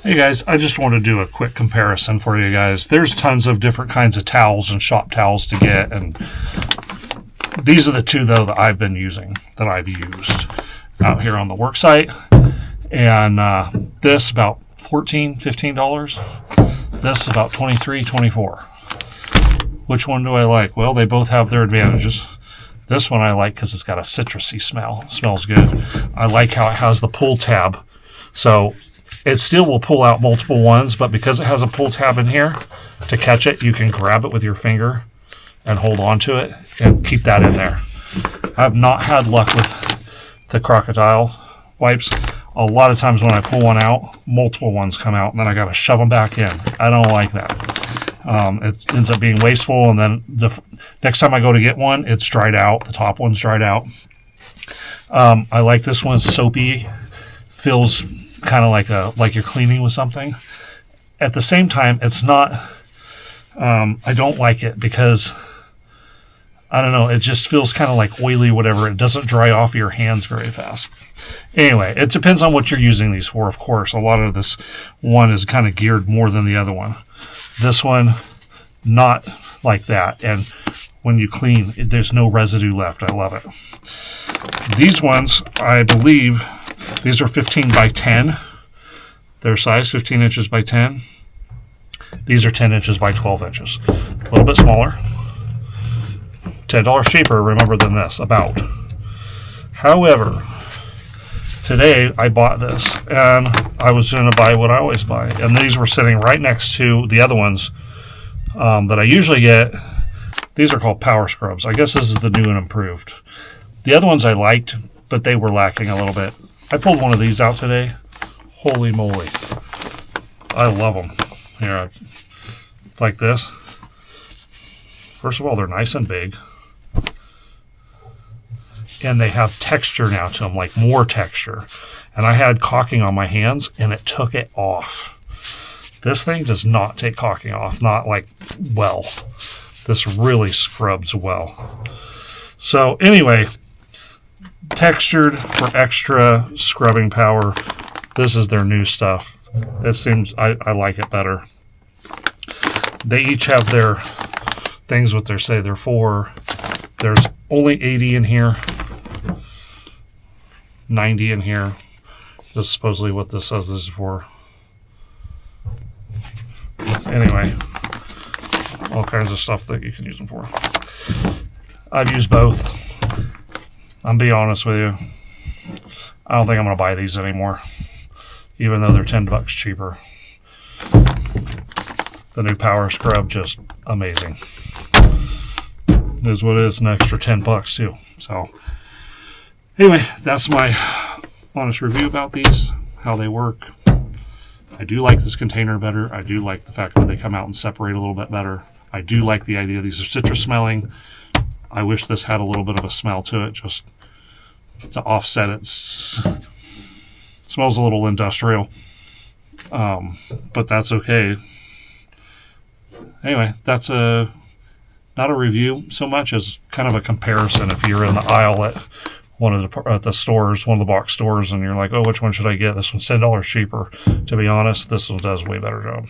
Hey guys, I just want to do a quick comparison for you guys. There's tons of different kinds of towels and shop towels to get, and these are the two though that I've been using, that I've used out here on the work site. And this about $14-15. This about $23-24. Which one do I like? Well, they both have their advantages. This one I like because it's got a citrusy smell. It smells good. I like how it has the pull tab. So it still will pull out multiple ones, but because it has a pull tab in here, to catch it, you can grab it with your finger and hold on to it and keep that in there. I've not had luck with the Crocodile wipes. A lot of times when I pull one out, multiple ones come out, and then I got to shove them back in. I don't like that. It ends up being wasteful, and then the next time I go to get one, it's dried out. The top one's dried out. I like this one. It's soapy. Feels kind of like you're cleaning with something. At the same time, it's not. I don't like it because I don't know. It just feels kind of like oily, whatever. It doesn't dry off your hands very fast. Anyway, it depends on what you're using these for. Of course, a lot of this one is kind of geared more than the other one. This one, not like that. And when you clean, there's no residue left. I love it. These ones, I believe, these are 15 by 10. Their size, 15 inches by 10. These are 10 inches by 12 inches. A little bit smaller. $10 cheaper, remember, than this, about. However, today I bought this, and I was going to buy what I always buy. And these were sitting right next to the other ones that I usually get. These are called Power Scrubs. I guess this is the new and improved. The other ones I liked, but they were lacking a little bit. I pulled one of these out today. Holy moly. I love them. Here, like this. First of all, they're nice and big. And they have texture now to them, like more texture. And I had caulking on my hands, and it took it off. This thing does not take caulking off, not like well. This really scrubs well. So anyway, textured for extra scrubbing power. This is their new stuff. It seems I like it better. They each have their things what they say they're for. There's only 80 in here, 90 in here. This is supposedly what this says this is for. Anyway, all kinds of stuff that you can use them for. I've used both. I'm being honest with you. I don't think I'm going to buy these anymore, even though they're $10 cheaper. The new Power Scrub, just amazing. It is what it is, an extra $10 too. So anyway, that's my honest review about these, how they work. I do like this container better. I do like the fact that they come out and separate a little bit better. I do like the idea these are citrus smelling. I wish this had a little bit of a smell to it, just to offset it. It smells a little industrial, but that's okay. Anyway, that's not a review so much as kind of a comparison. If you're in the aisle at the stores, one of the box stores, and you're like, oh, which one should I get? This one's $10 cheaper. To be honest, this one does a way better job.